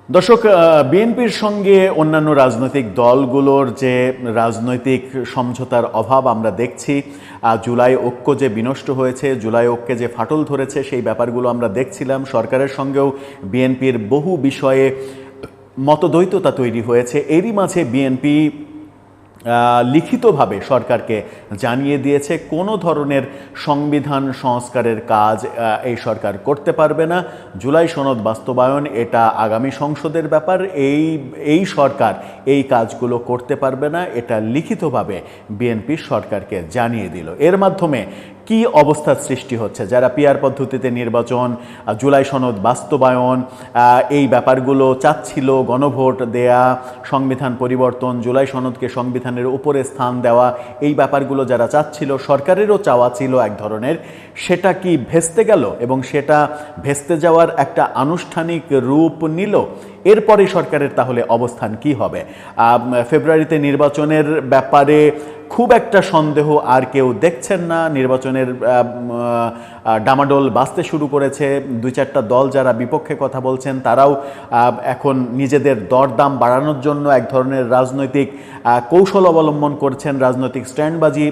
দর্শক, বিএনপির সঙ্গে অন্যান্য রাজনৈতিক দলগুলোর যে রাজনৈতিক সমঝোতার অভাব আমরা দেখছি, জুলাই ঐক্য যে বিনষ্ট হয়েছে, জুলাই ঐক্যে যে ফাটল ধরেছে, সেই ব্যাপারগুলো আমরা দেখছিলাম। সরকারের সঙ্গেও বিএনপির বহু বিষয়ে মতদ্বৈততা তৈরি হয়েছে। এরই মাঝে বিএনপি লিখিতভাবে সরকারকে জানিয়ে দিয়েছে কোনো ধরনের সংবিধান সংস্কারের কাজ এই সরকার করতে পারবে না। জুলাই সনদ বাস্তবায়ন এটা আগামী সংসদের ব্যাপার, এই সরকার এই কাজগুলো করতে পারবে না, এটা লিখিতভাবে বিএনপি সরকারকে জানিয়ে দিল। এর মাধ্যমে কি অবস্থার সৃষ্টি হচ্ছে? যারা পিআর পদ্ধতিতে নির্বাচন, জুলাই সনদ বাস্তবায়ন, এই ব্যাপারগুলো চাচ্ছিল, গণভোট দেয়া, সংবিধান পরিবর্তন, জুলাই সনদকে সংবিধানের উপরে স্থান দেওয়া, এই ব্যাপারগুলো যারা চাচ্ছিল, সরকারেরও চাওয়া ছিল এক ধরনের, সেটা কি ভেস্তে গেল এবং সেটা ভেস্তে যাওয়ার একটা আনুষ্ঠানিক রূপ নিল? এরপরে সরকারের তাহলে অবস্থান কি হবে? ফেব্রুয়ারিতে নির্বাচনের ব্যাপারে খুব একটা সন্দেহ আর কেউ দেখছেন না। নির্বাচনের ডামাডোল বাজতে শুরু করেছে। দুই চারটা দল যারা বিপক্ষে কথা বলছেন তারাও এখন নিজেদের দরদাম বাড়ানোর জন্য এক ধরনের রাজনৈতিক কৌশল অবলম্বন করছেন, রাজনৈতিক স্ট্যান্ডবাজি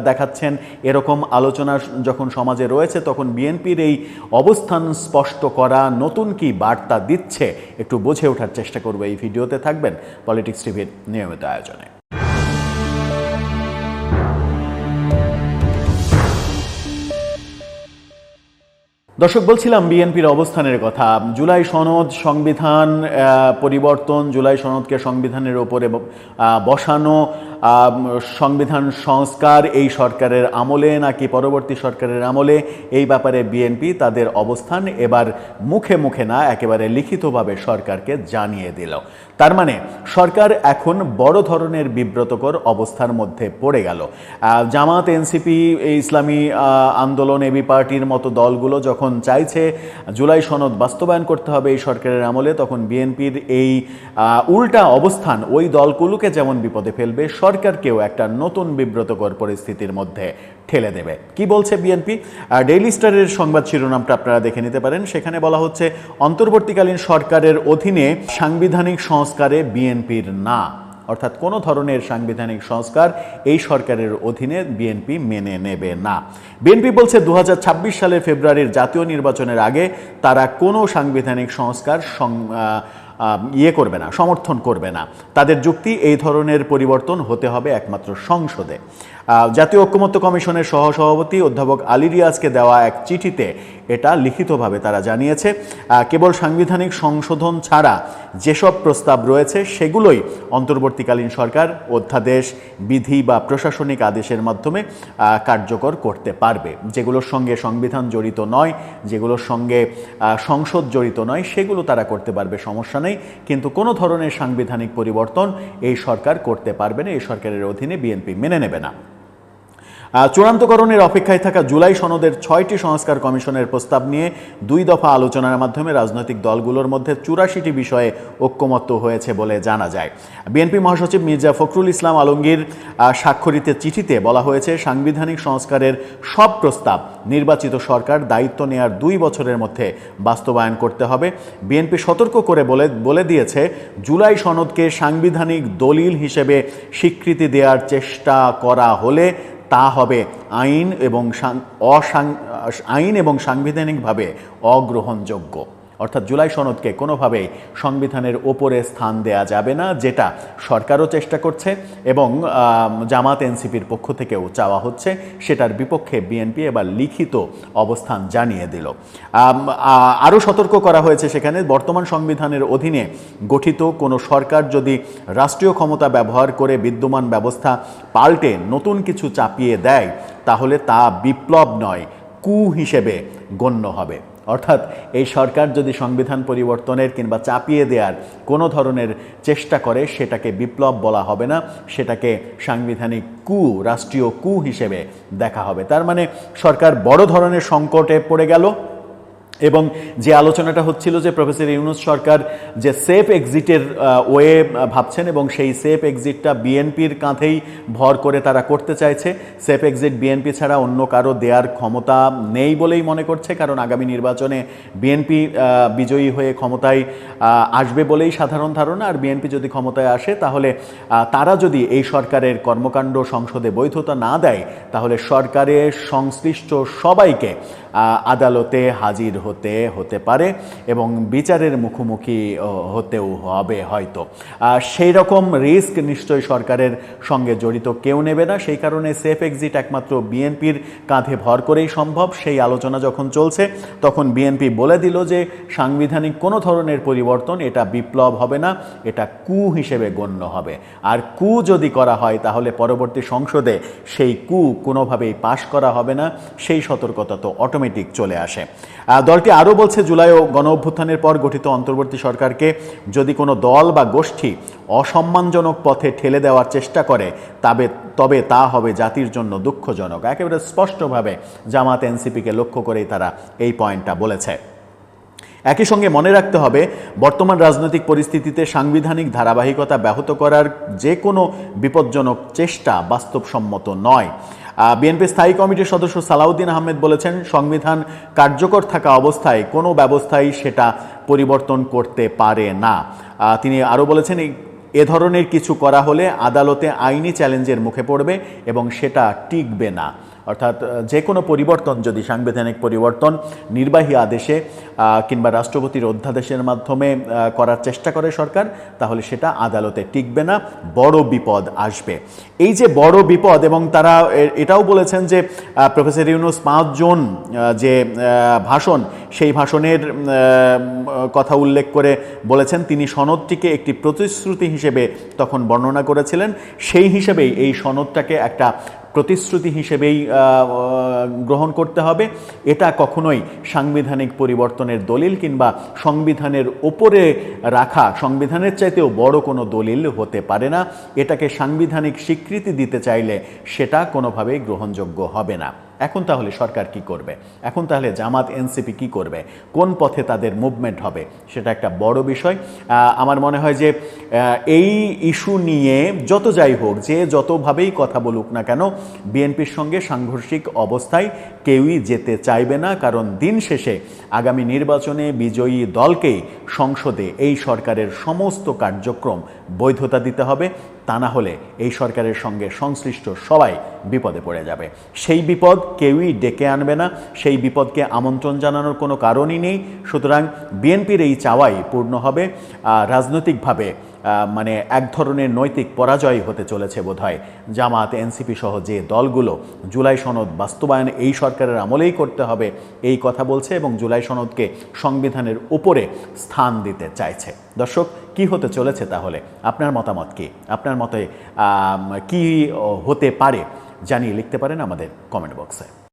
দেখাচ্ছেন। এরকম আলোচনা যখন সমাজে রয়েছে, তখন বিএনপির এই অবস্থান স্পষ্ট করা নতুন কি বার্তা দিচ্ছে একটু বুঝে ওঠার চেষ্টা করব। এই ভিডিওতে থাকবেন পলিটিক্স টিভির নিয়মিত আয়োজনে। দর্শক, বলছিলাম বিএনপির অবস্থানের কথা। জুলাই সনদ, সংবিধান পরিবর্তন, জুলাই সনদকে সংবিধানের ওপরে বসানো, সংবিধান সংস্কার এই সরকারের আমলে নাকি পরবর্তী সরকারের আমলে, এই ব্যাপারে বিএনপি তাদের অবস্থান এবার মুখে মুখে না, একেবারে লিখিতভাবে সরকারকে জানিয়ে দিল। তার মানে সরকার এখন বড় ধরনের বিব্রতকর অবস্থার মধ্যে পড়ে গেল। জামাত, এনসিপি, ইসলামী আন্দোলন, এবি পার্টির মতো দলগুলো যখন চাইছে জুলাই সনদ বাস্তবায়ন করতে হবে এই সরকারের আমলে, তখন বিএনপির এই উল্টা অবস্থান ওই দলগুলোকে যেমন বিপদে ফেলবে, সরকারকেও একটা নতুন বিব্রতকর পরিস্থিতির মধ্যে ঠেলে দেবে। কি বলছে বিএনপি? ডেইলি স্টারের সংবাদ শিরোনামটা আপনারা দেখে নিতে পারেন। সেখানে বলা হচ্ছে, অন্তর্বর্তীকালীন সরকারের অধীনে সাংবিধানিক সংস্কারে বিএনপির না, অর্থাৎ কোনো ধরনের সাংবিধানিক সংস্কার এই সরকারের অধীনে বিএনপি মেনে নেবে না। বিএনপি বলছে 2026 সালের ফেব্রুয়ারির জাতীয় নির্বাচনের আগে তারা কোনো সাংবিধানিক সংস্কার করবে না, সমর্থন করবে না। তাদের যুক্তি, এই ধরনের পরিবর্তন হতে হবে একমাত্র সংসদে। জাতীয় ঐক্যমত্য কমিশনের সহসভাপতি অধ্যাপক আলী রিয়াজকে দেওয়া এক চিঠিতে এটা লিখিতভাবে তারা জানিয়েছে। কেবল সাংবিধানিক সংশোধন ছাড়া যেসব প্রস্তাব রয়েছে সেগুলোই অন্তর্বর্তীকালীন সরকার অধ্যাদেশ, বিধি বা প্রশাসনিক আদেশের মাধ্যমে কার্যকর করতে পারবে। যেগুলোর সঙ্গে সংবিধান জড়িত নয়, যেগুলোর সঙ্গে সংসদ জড়িত নয়, সেগুলো তারা করতে পারবে, সমস্যা নেই। কিন্তু কোনো ধরনের সাংবিধানিক পরিবর্তন এই সরকার করতে পারবে না, এই সরকারের অধীনে বিএনপি মেনে নেবে না। চূড়ান্তকরণের অপেক্ষায় থাকা জুলাই সনদের 6টি সংস্কার কমিশনের প্রস্তাব নিয়ে 2 দফা আলোচনার মাধ্যমে রাজনৈতিক দলগুলোর মধ্যে 84টি বিষয়ে ঐক্যমত্য হয়েছে বলে জানা যায়। বিএনপি মহাসচিব মির্জা ফখরুল ইসলাম আলমগীর স্বাক্ষরিত চিঠিতে বলা হয়েছে, সাংবিধানিক সংস্কারের সব প্রস্তাব নির্বাচিত সরকার দায়িত্ব নেয়ার 2 বছরের মধ্যে বাস্তবায়ন করতে হবে। বিএনপি সতর্ক করে বলে দিয়েছে, জুলাই সনদকে সাংবিধানিক দলিল হিসেবে স্বীকৃতি দেওয়ার চেষ্টা করা হলে তা হবে আইন এবং সাংবিধানিকভাবে অগ্রহণযোগ্য। অর্থাৎ জুলাই সনদকে কোনোভাবেই সংবিধানের ওপরে স্থান দেয়া যাবে না, যেটা সরকারও চেষ্টা করছে এবং জামাত, এনসিপির পক্ষ থেকেও চাওয়া হচ্ছে। সেটার বিপক্ষে বিএনপি এবার লিখিত অবস্থান জানিয়ে দিল। আরও সতর্ক করা হয়েছে সেখানে, বর্তমান সংবিধানের অধীনে গঠিত কোনো সরকার যদি রাষ্ট্রীয় ক্ষমতা ব্যবহার করে বিদ্যমান ব্যবস্থা পাল্টে নতুন কিছু চাপিয়ে দেয়, তাহলে তা বিপ্লব নয়, কু হিসেবে গণ্য হবে। অর্থাৎ এই সরকার যদি সংবিধান পরিবর্তনের কিংবা চাপিয়ে দেওয়ার কোনো ধরনের চেষ্টা করে, সেটাকে বিপ্লব বলা হবে না, সেটাকে সাংবিধানিক কু, রাষ্ট্রীয় কু হিসেবে দেখা হবে। তার মানে সরকার বড় ধরনের সংকটে পড়ে গেল। এবং যে আলোচনাটা হচ্ছিল যে প্রফেসর ইউনূস সরকার যে সেফ এক্সিটের ওয়ে ভাবছেন এবং সেই সেফ এক্সিটটা বিএনপির কাঁধেই ভর করে তারা করতে চাইছে। সেফ এক্সিট বিএনপি ছাড়া অন্য কারো দেওয়ার ক্ষমতা নেই বলেই মনে করছে, কারণ আগামী নির্বাচনে বিএনপি বিজয়ী হয়ে ক্ষমতায় আসবে বলেই সাধারণ ধারণা। আর বিএনপি যদি ক্ষমতায় আসে তাহলে তারা যদি এই সরকারের কর্মকাণ্ড সংসদে বৈধতা না দেয় তাহলে সরকারের সংশ্লিষ্ট সবাইকে আদালতে হাজির হতে পারে এবং বিচারের মুখোমুখি হতেও হবে হয়তো। সেই রকম রিস্ক নিশ্চয়ই সরকারের সঙ্গে জড়িত কেউ নেবে না। সেই কারণে সেফ এক্সিট একমাত্র বিএনপির কাঁধে ভর করেই সম্ভব। সেই আলোচনা যখন চলছে তখন বিএনপি বলে দিল যে সাংবিধানিক কোনো ধরনের পরিবর্তন এটা বিপ্লব হবে না, এটা কু হিসেবে গণ্য হবে। আর কু যদি করা হয় তাহলে পরবর্তী সংসদে সেই কু কোনোভাবেই পাশ করা হবে না, সেই সতর্কতা তো অটোমেটিক চলে আসে। দলটি আরও বলছে জুলাই ও গণ অভ্যুত্থানের পর গঠিত অন্তর্বর্তী সরকারকে যদি কোনো দল বা গোষ্ঠী অসম্মানজনক পথে ঠেলে দেওয়ার চেষ্টা করে তবে তা হবে জাতির জন্য দুঃখজনক। একেবারে স্পষ্টভাবে জামাত এনসিপিকে লক্ষ্য করেই তারা এই পয়েন্টটা বলেছে। একই সঙ্গে মনে রাখতে হবে বর্তমান রাজনৈতিক পরিস্থিতিতে সাংবিধানিক ধারাবাহিকতা ব্যাহত করার যে কোনো বিপজ্জনক চেষ্টা বাস্তবসম্মত নয়। বিএনপি স্থায়ী কমিটির সদস্য সালাউদ্দিন আহমেদ বলেছেন, সংবিধান কার্যকর থাকা অবস্থায় কোনো ব্যবস্থাই সেটা পরিবর্তন করতে পারে না। তিনি আরও বলেছেন, এ ধরনের কিছু করা হলে আদালতে আইনি চ্যালেঞ্জের মুখে পড়বে এবং সেটা টিকবে না। অর্থাৎ যে কোনো পরিবর্তন যদি সাংবিধানিক পরিবর্তন নির্বাহী আদেশে কিংবা রাষ্ট্রপতির অধ্যাদেশের মাধ্যমে করার চেষ্টা করে সরকার, তাহলে সেটা আদালতে টিকবে না, বড় বিপদ আসবে। এই যে বড় বিপদ, এবং তারা এটাও বলেছেন যে প্রফেসর ইউনূস 5 জুন যে ভাষণ, সেই ভাষণের কথা উল্লেখ করে বলেছেন তিনি সনদটিকে একটি প্রতিশ্রুতি হিসেবে তখন বর্ণনা করেছিলেন। সেই হিসেবেই এই সনদটাকে একটা প্রতিশ্রুতি হিসেবেই গ্রহণ করতে হবে। এটা কখনোই সাংবিধানিক পরিবর্তনের দলিল কিংবা সংবিধানের ওপরে রাখা সংবিধানের চাইতেও বড় কোনো দলিল হতে পারে না। এটাকে সাংবিধানিক স্বীকৃতি দিতে চাইলে সেটা কোনোভাবেই গ্রহণযোগ্য হবে না। এখন তাহলে সরকার কি করবে? এখন তাহলে জামাত এনসিপি কি করবে? কোন পথে তাদের মুভমেন্ট হবে? সেটা একটা বড় বিষয়। আমার মনে হয় যে এই ইস্যু নিয়ে যত যাই হোক, যে যতভাবেই কথা বলুক না কেন, বিএনপির সঙ্গে সাংঘর্ষিক অবস্থায় কেউই যেতে চাইবে না। কারণ দিন শেষে আগামী নির্বাচনে বিজয়ী দলকেই সংসদে এই সরকারের সমস্ত কার্যক্রম বৈধতা দিতে হবে। তা না হলে এই সরকারের সঙ্গে সংশ্লিষ্ট সবাই বিপদে পড়ে যাবে। সেই বিপদ কেউই ডেকে আনবে না, সেই বিপদকে আমন্ত্রণ জানানোর কোনো কারণই নেই। সুতরাং বিএনপির এই চাওয়াই পূর্ণ হবে। রাজনৈতিকভাবে মানে এক ধরনের নৈতিক পরাজয় হতে চলেছে বোধহয় জামাত এনসিপি সহ যে দলগুলো জুলাই সনদ বাস্তবায়ন এই সরকারের আমলেই করতে হবে এই কথা বলছে এবং জুলাই সনদকে সংবিধানের উপরে স্থান দিতে চাইছে। দর্শক, কি হতে চলেছে তাহলে? আপনার মতামত কি? আপনার মতে কি হতে পারে জানিয়ে লিখতে পারেন আমাদের কমেন্ট বক্সে।